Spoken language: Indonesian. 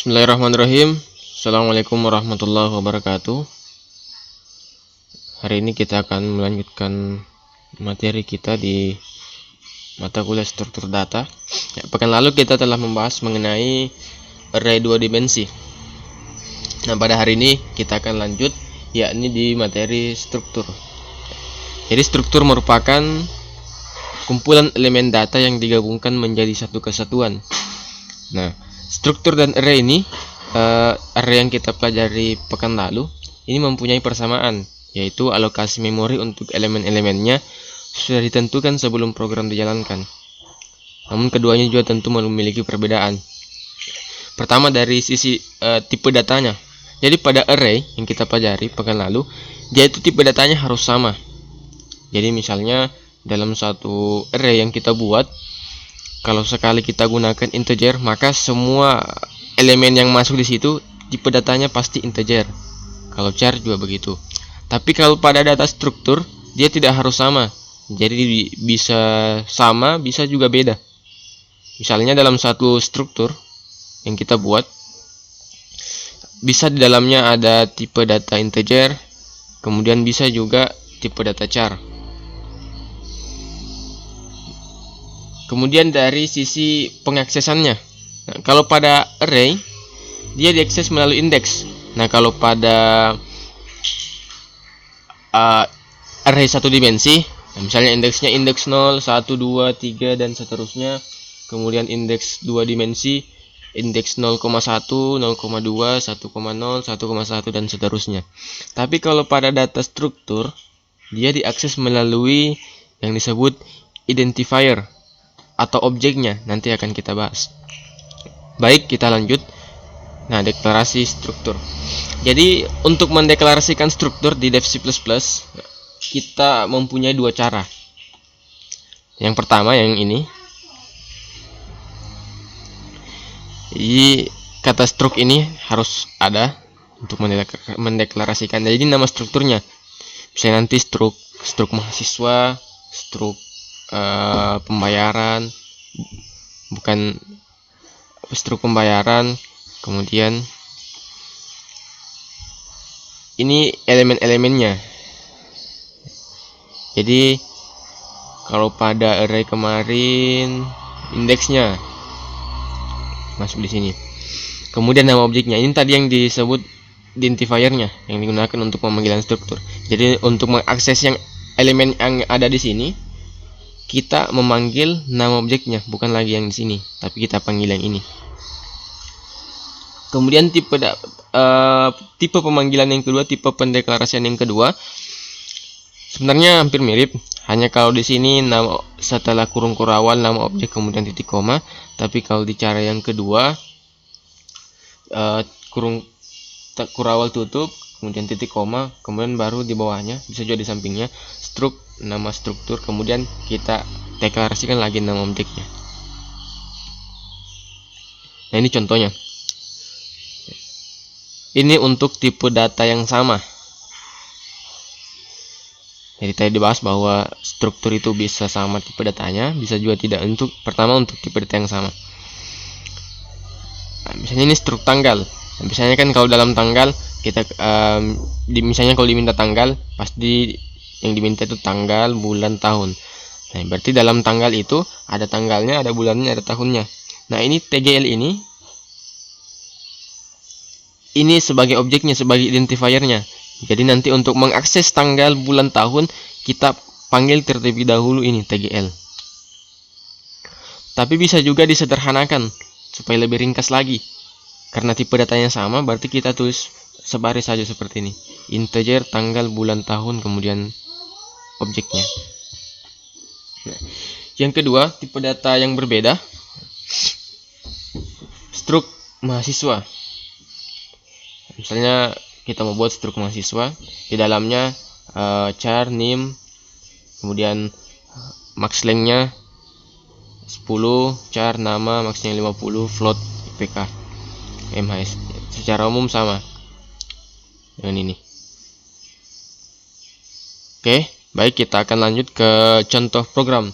Bismillahirrahmanirrahim. Assalamualaikum warahmatullahi wabarakatuh. Hari ini kita akan melanjutkan materi kita di mata kuliah struktur data. Pekan lalu kita telah membahas mengenai array 2 dimensi. Nah, pada hari ini kita akan lanjut yakni di materi struktur. Jadi struktur merupakan kumpulan elemen data yang digabungkan menjadi satu kesatuan. Nah, struktur dan array ini, array yang kita pelajari pekan lalu, ini mempunyai persamaan, yaitu alokasi memori untuk elemen-elemennya sudah ditentukan sebelum program dijalankan. Namun keduanya juga tentu memiliki perbedaan. Pertama dari sisi tipe datanya. Jadi pada array yang kita pelajari pekan lalu, dia itu tipe datanya harus sama. Jadi misalnya dalam satu array yang kita buat, kalau sekali kita gunakan integer, maka semua elemen yang masuk di situ tipe datanya pasti integer. Kalau char juga begitu. Tapi kalau pada data struktur, dia tidak harus sama. Jadi bisa sama, bisa juga beda. Misalnya dalam satu struktur yang kita buat, bisa di dalamnya ada tipe data integer, kemudian bisa juga tipe data char. Kemudian dari sisi pengaksesannya, nah, kalau pada array dia diakses melalui indeks. Nah, kalau pada array satu dimensi, nah, misalnya indeksnya indeks 0, 1, 2, 3 dan seterusnya. Kemudian indeks 2 dimensi, indeks 0,1, 0,2, 1,0, 1,1 dan seterusnya. Tapi kalau pada data struktur, dia diakses melalui yang disebut identifier atau objeknya, nanti akan kita bahas. Baik, kita lanjut. Nah, deklarasi struktur. Jadi untuk mendeklarasikan struktur di Dev C++, kita mempunyai dua cara. Yang pertama yang ini. Jadi kata struk ini harus ada untuk mendeklarasikan. Jadi nama strukturnya. Misalnya nanti struk mahasiswa, struk pembayaran, bukan struk pembayaran. Kemudian ini elemen-elemennya. Jadi kalau pada array kemarin indeksnya masuk di sini. Kemudian nama objeknya ini tadi yang disebut identifiernya yang digunakan untuk pemanggilan struktur. Jadi untuk mengakses yang elemen yang ada di sini, kita memanggil nama objeknya, bukan lagi yang di sini, tapi kita panggil yang ini. Kemudian tipe pemanggilan yang kedua, tipe pendeklarasian yang kedua, sebenarnya hampir mirip. Hanya kalau di sini nama setelah kurung awal nama objek kemudian titik koma, tapi kalau di cara yang kedua kurung awal tutup kemudian titik koma, kemudian baru di bawahnya, bisa juga di sampingnya struk nama struktur, kemudian kita deklarasikan lagi nama objeknya. Nah, ini contohnya. Ini untuk tipe data yang sama. Jadi tadi dibahas bahwa struktur itu bisa sama tipe datanya, bisa juga tidak. Untuk pertama untuk tipe data yang sama. Nah, misalnya ini struk tanggal. Nah, misalnya kan kalau dalam tanggal kita misalnya kalau diminta tanggal, pasti yang diminta itu tanggal, bulan, tahun. Nah, berarti dalam tanggal itu ada tanggalnya, ada bulannya, ada tahunnya. Nah, ini TGL ini sebagai objeknya, sebagai identifiernya. Jadi nanti untuk mengakses tanggal, bulan, tahun, kita panggil terlebih dahulu ini TGL. Tapi bisa juga disederhanakan supaya lebih ringkas lagi. Karena tipe datanya sama, berarti kita tulis sebaris saja seperti ini. Integer, tanggal, bulan, tahun, kemudian objeknya. Nah, yang kedua, tipe data yang berbeda, struk mahasiswa. Misalnya kita mau buat struk mahasiswa, di dalamnya char, nim, kemudian max length-nya 10, char, nama, maxnya 50, float, IPK, MHS. Secara umum sama dengan ini. Oke, baik, kita akan lanjut ke contoh program.